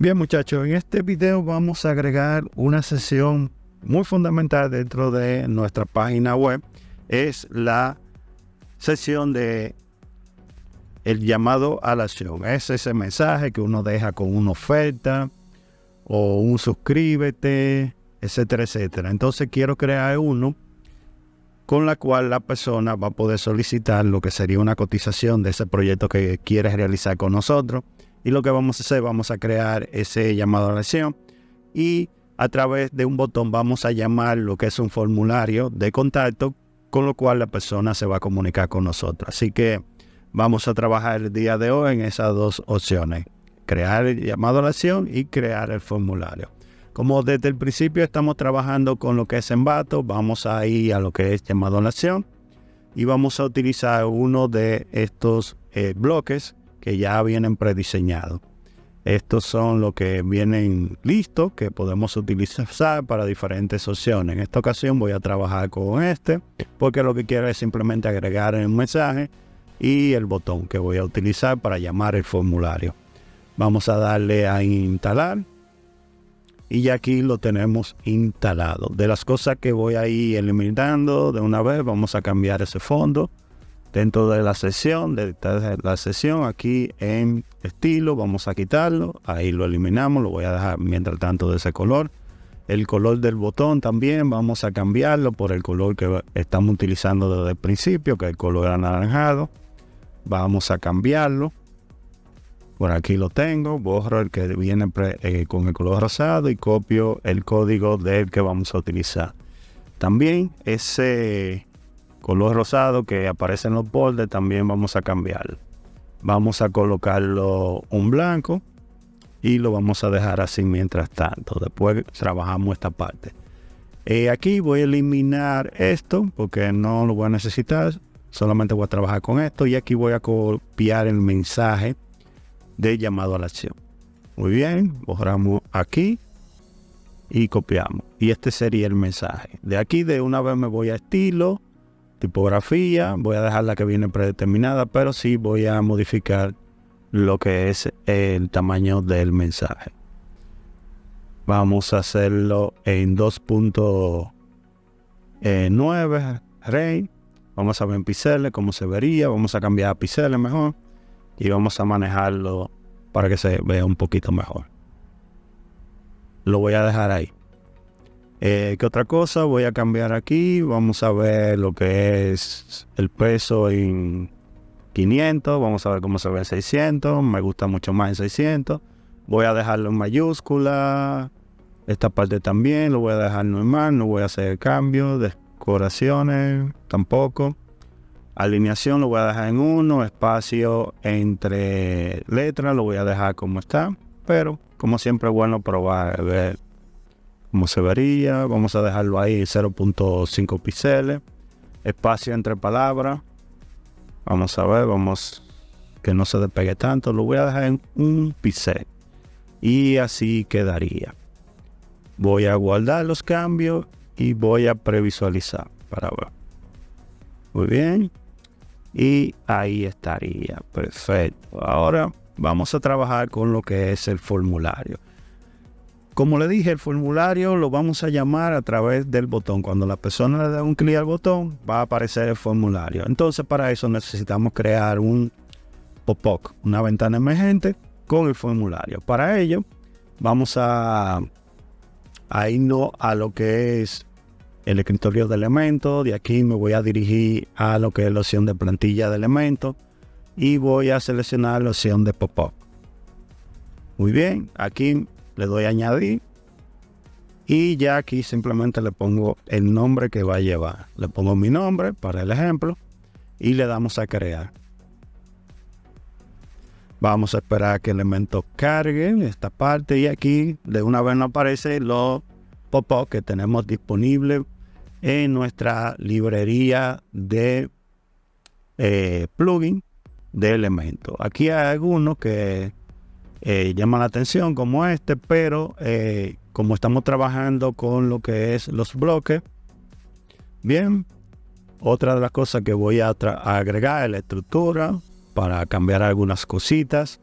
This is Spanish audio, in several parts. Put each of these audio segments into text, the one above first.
Bien, muchachos, en este video vamos a agregar una sección muy fundamental dentro de nuestra página web. Es la sección de el llamado a la acción. Es ese mensaje que uno deja con una oferta o un suscríbete, etcétera, etcétera. Entonces quiero crear uno con la cual la persona va a poder solicitar lo que sería una cotización de ese proyecto que quiere realizar con nosotros. Y lo que vamos a hacer, vamos a crear ese llamado a la acción y a través de un botón vamos a llamar lo que es un formulario de contacto, con lo cual la persona se va a comunicar con nosotros. Así que vamos a trabajar el día de hoy en esas dos opciones: crear el llamado a la acción y crear el formulario. Como desde el principio estamos trabajando con lo que es Envato, vamos a ir a lo que es llamado a la acción y vamos a utilizar uno de estos bloques que ya vienen prediseñados. Estos son los que vienen listos, que podemos utilizar para diferentes opciones. En esta ocasión voy a trabajar con este, porque lo que quiero es simplemente agregar un mensaje y el botón que voy a utilizar para llamar el formulario. Vamos a darle a instalar. Y ya aquí lo tenemos instalado. De las cosas que voy a ir eliminando de una vez, vamos a cambiar ese fondo. Dentro de la sesión, aquí en estilo, vamos a quitarlo. Ahí lo eliminamos, lo voy a dejar mientras tanto de ese color. El color del botón también vamos a cambiarlo por el color que estamos utilizando desde el principio, que es el color anaranjado. Vamos a cambiarlo. Por aquí lo tengo, borro el que viene con el color rosado y copio el código del que vamos a utilizar. También ese color rosado que aparece en los bordes también vamos a cambiarlo. Vamos a colocarlo un blanco y lo vamos a dejar así mientras tanto. Después trabajamos esta parte. Aquí voy a eliminar esto porque no lo voy a necesitar. Solamente voy a trabajar con esto y aquí voy a copiar el mensaje de llamado a la acción. Muy bien, borramos aquí y copiamos. Y este sería el mensaje. De aquí de una vez me voy a estilo, tipografía, voy a dejar la que viene predeterminada, pero sí voy a modificar lo que es el tamaño del mensaje. Vamos a hacerlo en 2.9 rey. Vamos a ver en píxeles cómo se vería. Vamos a cambiar a píxeles mejor. Y vamos a manejarlo para que se vea un poquito mejor. Lo voy a dejar ahí. ¿Qué otra cosa? Voy a cambiar aquí. Vamos a ver lo que es el peso en 500. Vamos a ver cómo se ve en 600. Me gusta mucho más en 600. Voy a dejarlo en mayúscula. Esta parte también lo voy a dejar normal. No voy a hacer cambios. Decoraciones tampoco. Alineación lo voy a dejar en 1, espacio entre letras lo voy a dejar como está, pero como siempre es bueno probar, ver cómo se vería. Vamos a dejarlo ahí 0.5 píxeles, espacio entre palabras, vamos a ver, que no se despegue tanto, lo voy a dejar en 1 píxel y así quedaría. Voy a guardar los cambios y voy a previsualizar para ver. Muy bien. Y ahí estaría. Perfecto. Ahora vamos a trabajar con lo que es el formulario. Como le dije, el formulario lo vamos a llamar a través del botón. Cuando la persona le da un clic al botón, va a aparecer el formulario. Entonces, para eso necesitamos crear un pop-up, una ventana emergente con el formulario. Para ello, vamos a irnos a lo que es el escritorio de elementos. De aquí me voy a dirigir a lo que es la opción de plantilla de elementos y voy a seleccionar la opción de pop-up. Muy bien, aquí le doy a añadir y ya aquí simplemente le pongo el nombre que va a llevar. Le pongo mi nombre para el ejemplo y le damos a crear. Vamos a esperar a que el elemento cargue esta parte y aquí de una vez nos aparece los pop-up que tenemos disponible en nuestra librería de plugin de elementos. Aquí hay algunos que llaman la atención como este, pero como estamos trabajando con lo que es los bloques, bien, otra de las cosas que voy a agregar es la estructura para cambiar algunas cositas.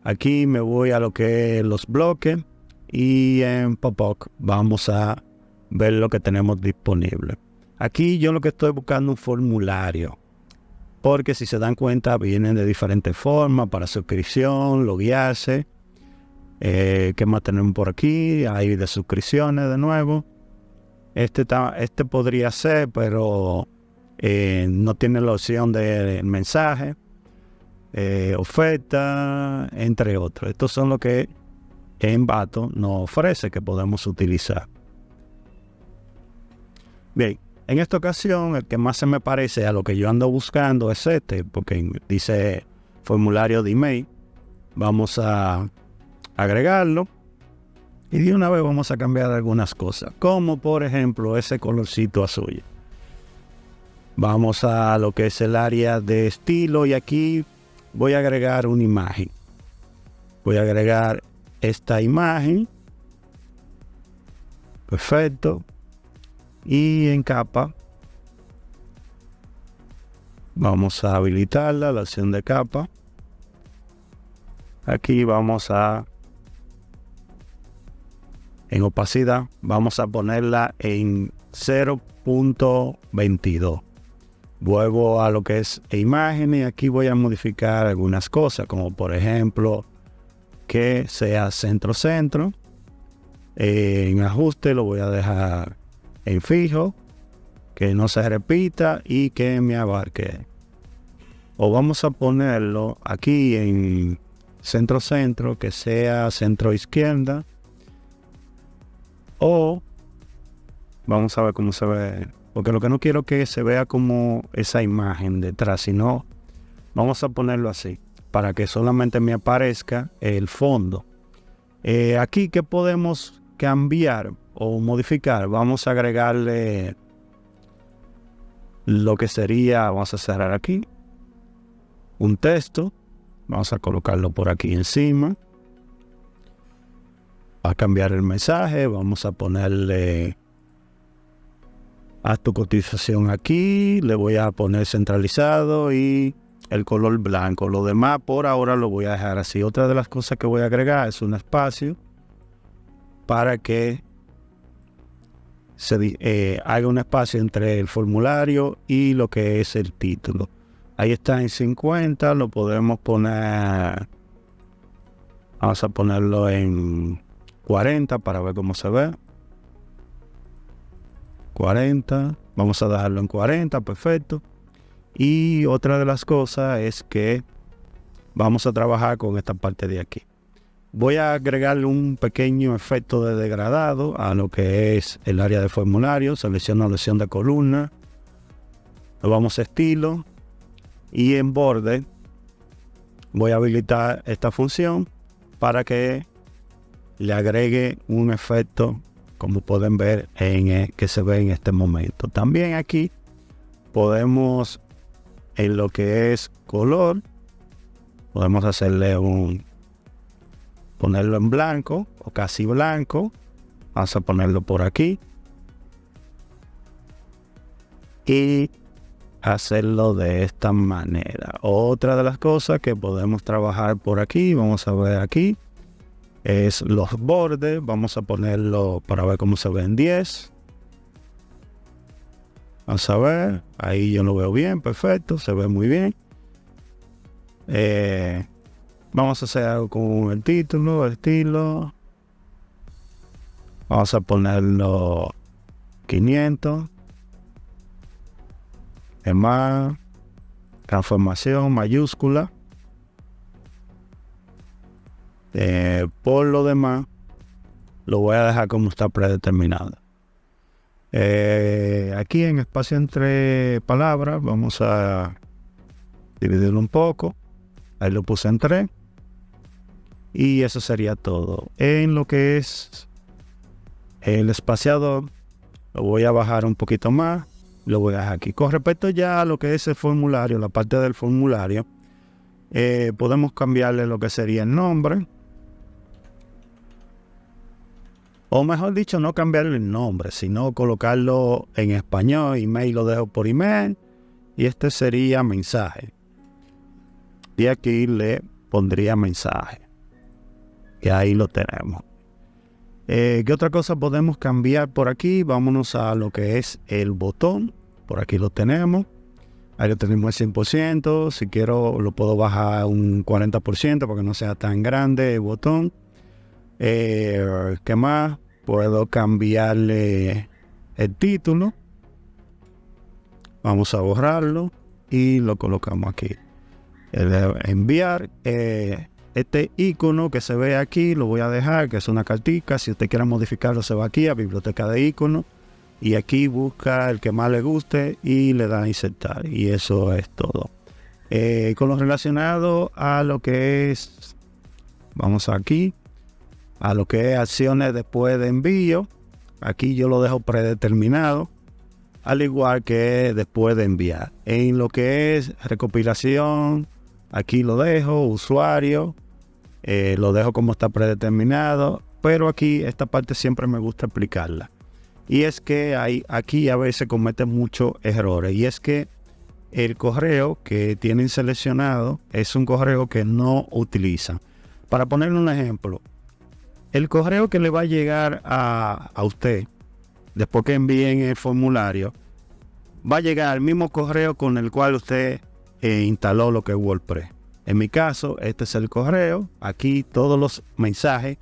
Aquí me voy a lo que es los bloques y en Pop-up vamos a ver lo que tenemos disponible. Aquí yo lo que estoy buscando un formulario, porque si se dan cuenta vienen de diferentes formas para suscripción, loguearse. ¿Qué más tenemos por aquí? Hay de suscripciones de nuevo. Este podría ser, pero no tiene la opción de mensaje, oferta, entre otros. Estos son los que Envato nos ofrece que podemos utilizar. Bien, en esta ocasión el que más se me parece a lo que yo ando buscando es este, porque dice formulario de email. Vamos a agregarlo y de una vez vamos a cambiar algunas cosas, como por ejemplo ese colorcito azul. Vamos a lo que es el área de estilo y aquí voy a agregar una imagen. Voy a agregar esta imagen. Perfecto. Y en capa vamos a habilitarla, la opción de capa. Aquí vamos a, en opacidad, vamos a ponerla en 0.22. Vuelvo a lo que es imagen y aquí voy a modificar algunas cosas, como por ejemplo que sea centro-centro. En ajuste lo voy a dejar en fijo, que no se repita y que me abarque. O vamos a ponerlo aquí en centro-centro, que sea centro-izquierda. O vamos a ver cómo se ve, porque lo que no quiero que se vea como esa imagen detrás, sino vamos a ponerlo así, para que solamente me aparezca el fondo. Aquí, ¿qué podemos cambiar o modificar? Vamos a agregarle lo que sería, vamos a cerrar aquí, un texto. Vamos a colocarlo por aquí encima. A cambiar el mensaje, vamos a ponerle haz tu cotización aquí, le voy a poner centralizado y el color blanco. Lo demás por ahora lo voy a dejar así. Otra de las cosas que voy a agregar es un espacio para que se haga un espacio entre el formulario y lo que es el título. Ahí está en 50, lo podemos poner, vamos a ponerlo en 40 para ver cómo se ve. 40, vamos a dejarlo en 40, perfecto. Y otra de las cosas es que vamos a trabajar con esta parte de aquí. Voy a agregarle un pequeño efecto de degradado a lo que es el área de formulario. Selecciono la opción de columna, lo vamos a estilo y en borde voy a habilitar esta función para que le agregue un efecto, como pueden ver que se ve en este momento. También aquí podemos, en lo que es color, podemos hacerle ponerlo en blanco o casi blanco. Vamos a ponerlo por aquí y hacerlo de esta manera. Otra de las cosas que podemos trabajar por aquí, vamos a ver aquí, es los bordes. Vamos a ponerlo para ver cómo se ve en 10. Vamos a ver, ahí yo lo veo bien, perfecto, se ve muy bien. Vamos a hacer algo con el título, el estilo. Vamos a ponerlo 500. Es más, transformación mayúscula. Por lo demás, lo voy a dejar como está predeterminado. Aquí en espacio entre palabras, vamos a dividirlo un poco. Ahí lo puse en 3. Y eso sería todo. En lo que es el espaciador, lo voy a bajar un poquito más. Lo voy a dejar aquí. Con respecto ya a lo que es el formulario, la parte del formulario, podemos cambiarle lo que sería el nombre. O mejor dicho, no cambiarle el nombre, sino colocarlo en español. Email lo dejo por email. Y este sería mensaje. Y aquí le pondría mensaje. Y ahí lo tenemos. ¿Qué otra cosa podemos cambiar por aquí? Vámonos a lo que es el botón. Por aquí lo tenemos. Ahí lo tenemos el 100%. Si quiero lo puedo bajar un 40% para que no sea tan grande el botón. ¿Qué más? Puedo cambiarle el título. Vamos a borrarlo y lo colocamos aquí. Enviar. Este icono que se ve aquí lo voy a dejar, que es una cartica. Si usted quiere modificarlo, se va aquí a biblioteca de iconos y aquí busca el que más le guste y le da a insertar, y eso es todo. Con lo relacionado a lo que es, vamos aquí a lo que es acciones después de envío. Aquí yo lo dejo predeterminado, al igual que después de enviar. En lo que es recopilación, aquí lo dejo, usuario, lo dejo como está predeterminado, pero aquí esta parte siempre me gusta explicarla. Y es que aquí a veces cometen muchos errores, y es que el correo que tienen seleccionado es un correo que no utilizan. Para ponerle un ejemplo, el correo que le va a llegar a usted después que envíen el formulario va a llegar al mismo correo con el cual usted instaló lo que es WordPress. En mi caso, este es el correo. Aquí todos los mensajes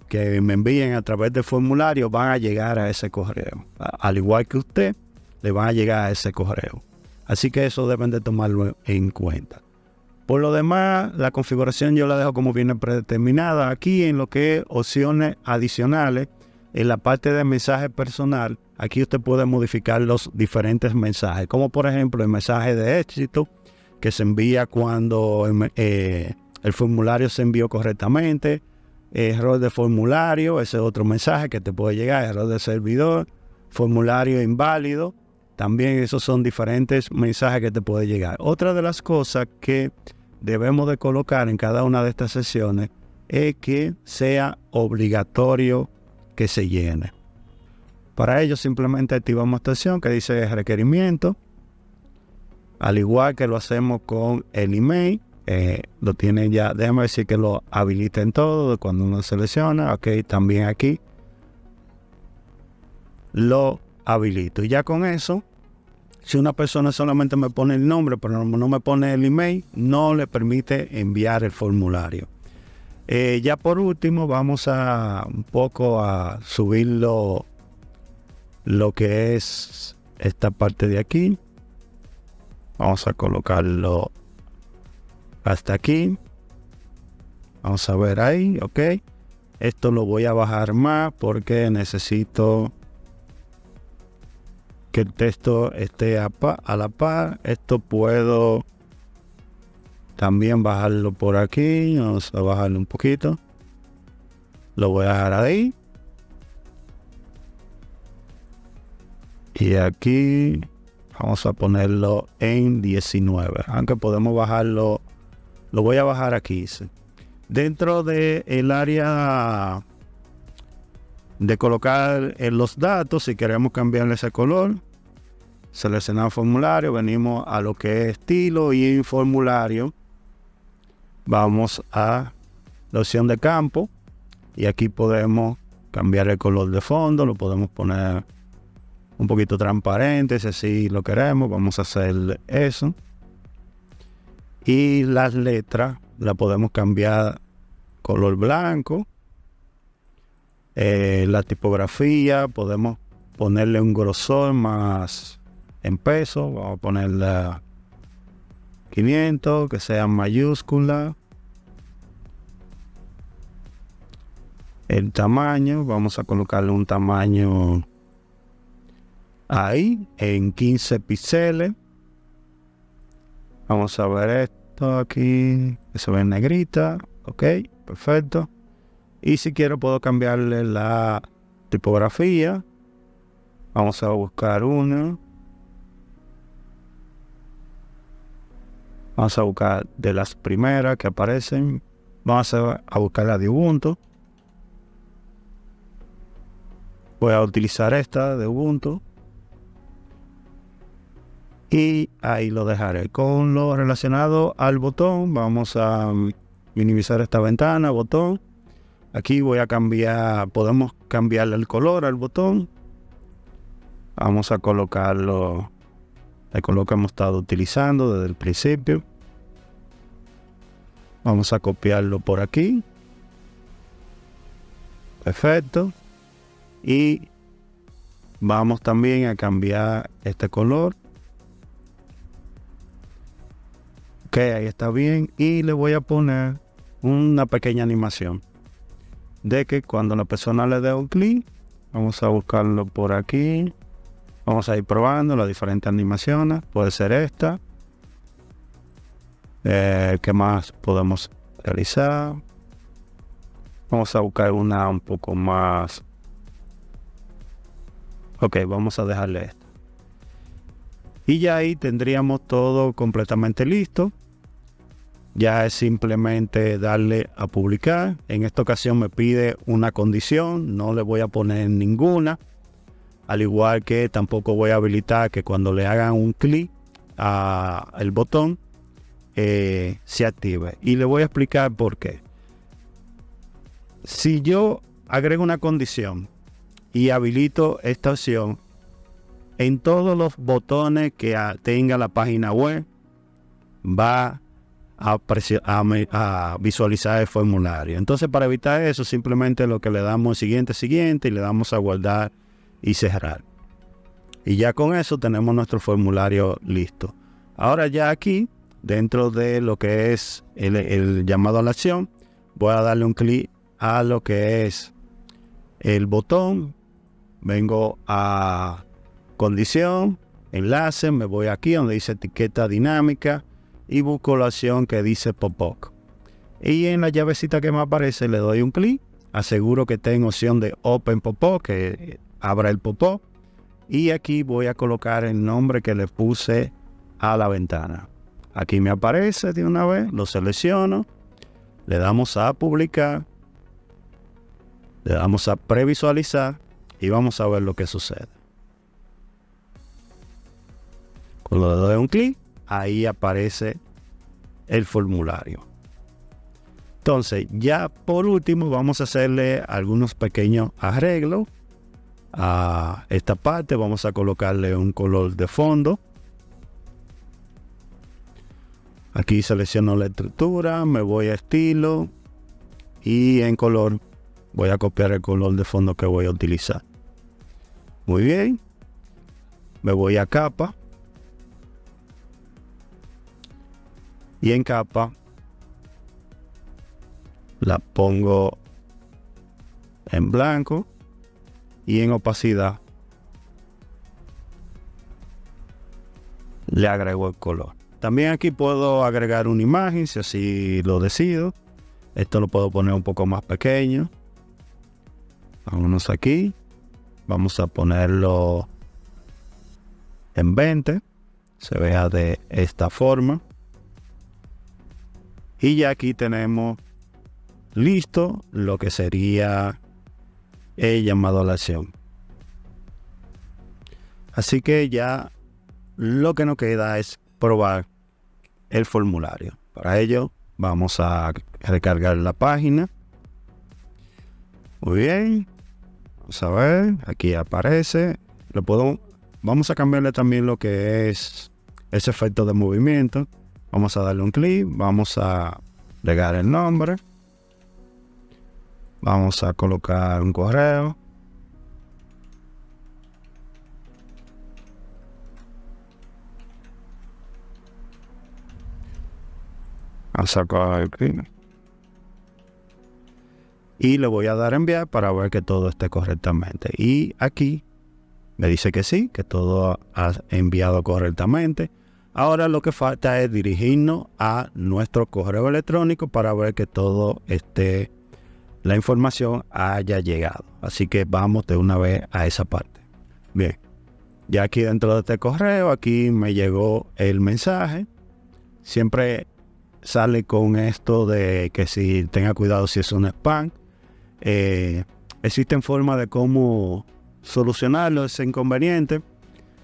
que me envíen a través del formulario van a llegar a ese correo. Al igual que usted, le van a llegar a ese correo. Así que eso deben de tomarlo en cuenta. Por lo demás, la configuración yo la dejo como viene predeterminada. Aquí en lo que es opciones adicionales, en la parte de mensaje personal, aquí usted puede modificar los diferentes mensajes. Como por ejemplo el mensaje de éxito, que se envía cuando el formulario se envió correctamente. Error de formulario, ese es otro mensaje que te puede llegar. Error de servidor, formulario inválido. También esos son diferentes mensajes que te puede llegar. Otra de las cosas que debemos de colocar en cada una de estas sesiones es que sea obligatorio que se llene. Para ello simplemente activamos esta opción que dice requerimiento. Al igual que lo hacemos con el email, lo tienen ya. Déjame decir que lo habiliten todo cuando uno selecciona. Ok, también aquí lo habilito. Y ya con eso, si una persona solamente me pone el nombre, pero no me pone el email, no le permite enviar el formulario. Ya por último, vamos a un poco a subir lo que es esta parte de aquí. Vamos a colocarlo hasta aquí. Vamos a ver ahí, ok. Esto lo voy a bajar más porque necesito que el texto esté a la par. Esto puedo también bajarlo por aquí. Vamos a bajarlo un poquito. Lo voy a dejar ahí. Y aquí vamos a ponerlo en 19. Aunque podemos bajarlo. Lo voy a bajar aquí. Dentro del área de colocar los datos, si queremos cambiarle ese color, seleccionar formulario, venimos a lo que es estilo y en formulario vamos a la opción de campo y aquí podemos cambiar el color de fondo, lo podemos poner un poquito transparente si así lo queremos. Vamos a hacer eso. Y las letras las podemos cambiar color blanco. La tipografía podemos ponerle un grosor más en peso. Vamos a ponerle 500, que sea mayúscula. El tamaño, vamos a colocarle un tamaño ahí en 15 píxeles. Vamos a ver esto aquí, que se ve en negrita. Ok, perfecto. Y si quiero puedo cambiarle la tipografía. Vamos a buscar una. Vamos a buscar de las primeras que aparecen. Vamos a buscar la de Ubuntu. Voy a utilizar esta de Ubuntu. Y ahí lo dejaré. Con lo relacionado al botón, vamos a minimizar esta ventana, botón. Aquí voy a cambiar, podemos cambiarle el color al botón. Vamos a colocarlo, el color que hemos estado utilizando desde el principio. Vamos a copiarlo por aquí. Perfecto. Y vamos también a cambiar este color. Ok, ahí está bien. Y le voy a poner una pequeña animación de que cuando la persona le dé un clic, vamos a buscarlo por aquí. Vamos a ir probando las diferentes animaciones. Puede ser esta. ¿Qué más podemos realizar? Vamos a buscar una un poco más. Ok, vamos a dejarle esto. Y ya ahí tendríamos todo completamente listo. Ya es simplemente darle a publicar. En esta ocasión me pide una condición. No le voy a poner ninguna. Al igual que tampoco voy a habilitar que cuando le hagan un clic al botón se active. Y le voy a explicar por qué. Si yo agrego una condición y habilito esta opción, en todos los botones que tenga la página web va a visualizar el formulario. Entonces, para evitar eso, simplemente lo que le damos es siguiente y le damos a guardar y cerrar. Y ya con eso tenemos nuestro formulario listo. Ahora ya aquí, dentro de lo que es el llamado a la acción, voy a darle un clic a lo que es el botón. Vengo a condición, enlace, me voy aquí donde dice etiqueta dinámica y busco la opción que dice pop-up. Y en la llavecita que me aparece le doy un clic, aseguro que tengo opción de Open Pop-up, que abra el pop-up, y aquí voy a colocar el nombre que le puse a la ventana. Aquí me aparece de una vez, lo selecciono, le damos a publicar, le damos a previsualizar y vamos a ver lo que sucede. Cuando le doy un clic, ahí aparece el formulario. Entonces, ya por último vamos a hacerle algunos pequeños arreglos a esta parte. Vamos a colocarle un color de fondo. Aquí selecciono la estructura, me voy a estilo y en color voy a copiar el color de fondo que voy a utilizar. Muy bien. Me voy a capa. Y en capa la pongo en blanco y en opacidad le agrego el color. También aquí puedo agregar una imagen si así lo decido. Esto lo puedo poner un poco más pequeño. Vámonos aquí. Vamos a ponerlo en 20. Se vea de esta forma. Y ya aquí tenemos listo lo que sería el llamado a la acción. Así que ya lo que nos queda es probar el formulario. Para ello vamos a recargar la página. Muy bien. Vamos a ver. Aquí aparece. Vamos a cambiarle también lo que es ese efecto de movimiento. Vamos a darle un clic, vamos a agregar el nombre, vamos a colocar un correo, vamos a coger el clic y le voy a dar a enviar para ver que todo esté correctamente. Y aquí me dice que sí, que todo ha enviado correctamente. Ahora lo que falta es dirigirnos a nuestro correo electrónico para ver que todo la información haya llegado. Así que vamos de una vez a esa parte. Bien, ya aquí dentro de este correo, aquí me llegó el mensaje. Siempre sale con esto de que si tenga cuidado si es un spam. Existen formas de cómo solucionarlo ese inconveniente,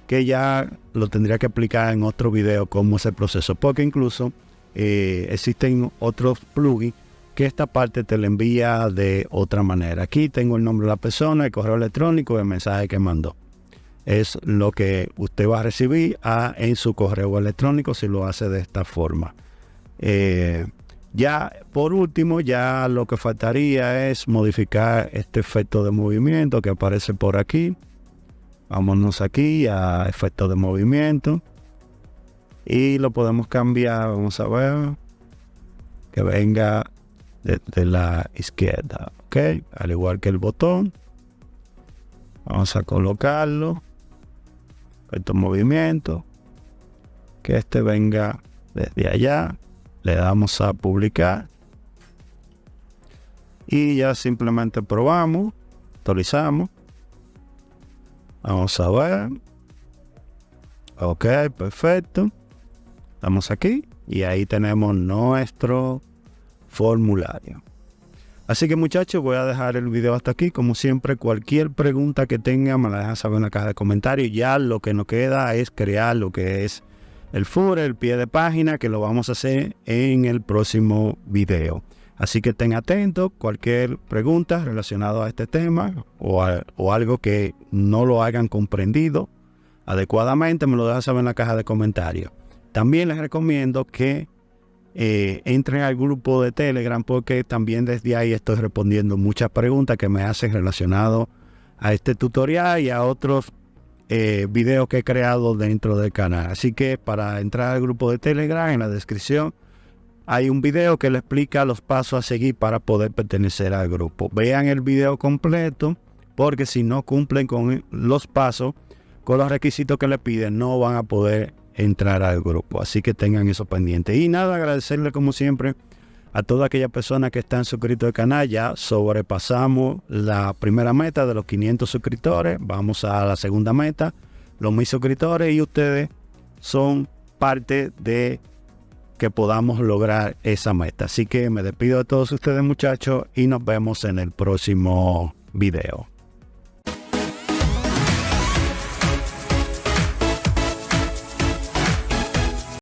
que ya lo tendría que explicar en otro video cómo es el proceso, porque incluso existen otros plugins que esta parte te la envía de otra manera. Aquí tengo el nombre de la persona, el correo electrónico y el mensaje que mandó. Es lo que usted va a recibir en su correo electrónico si lo hace de esta forma. Ya por último, ya lo que faltaría es modificar este efecto de movimiento que aparece por aquí. Vámonos aquí a efecto de movimiento y lo podemos cambiar. Vamos a ver que venga de la izquierda, ok, al igual que el botón. Vamos a colocarlo, efecto de movimiento, que este venga desde allá. Le damos a publicar y ya simplemente probamos, actualizamos. Vamos a ver. Ok, perfecto. Estamos aquí y ahí tenemos nuestro formulario. Así que muchachos, voy a dejar el video hasta aquí. Como siempre, cualquier pregunta que tengan me la dejan saber en la caja de comentarios. Ya lo que nos queda es crear lo que es el footer, el pie de página, que lo vamos a hacer en el próximo video. Así que estén atentos. Cualquier pregunta relacionada a este tema o algo que no lo hayan comprendido adecuadamente, me lo dejan saber en la caja de comentarios. También les recomiendo que entren al grupo de Telegram, porque también desde ahí estoy respondiendo muchas preguntas que me hacen relacionado a este tutorial y a otros videos que he creado dentro del canal. Así que para entrar al grupo de Telegram, en la descripción hay un video que le explica los pasos a seguir para poder pertenecer al grupo. Vean el video completo, porque si no cumplen con los pasos, con los requisitos que le piden, no van a poder entrar al grupo. Así que tengan eso pendiente. Y nada, agradecerle como siempre a todas aquellas personas que están suscritos al canal. Ya sobrepasamos la primera meta de los 500 suscriptores. Vamos a la segunda meta, los 1000 suscriptores, y ustedes son parte de que podamos lograr esa meta. Así que me despido de todos ustedes, muchachos, y nos vemos en el próximo video.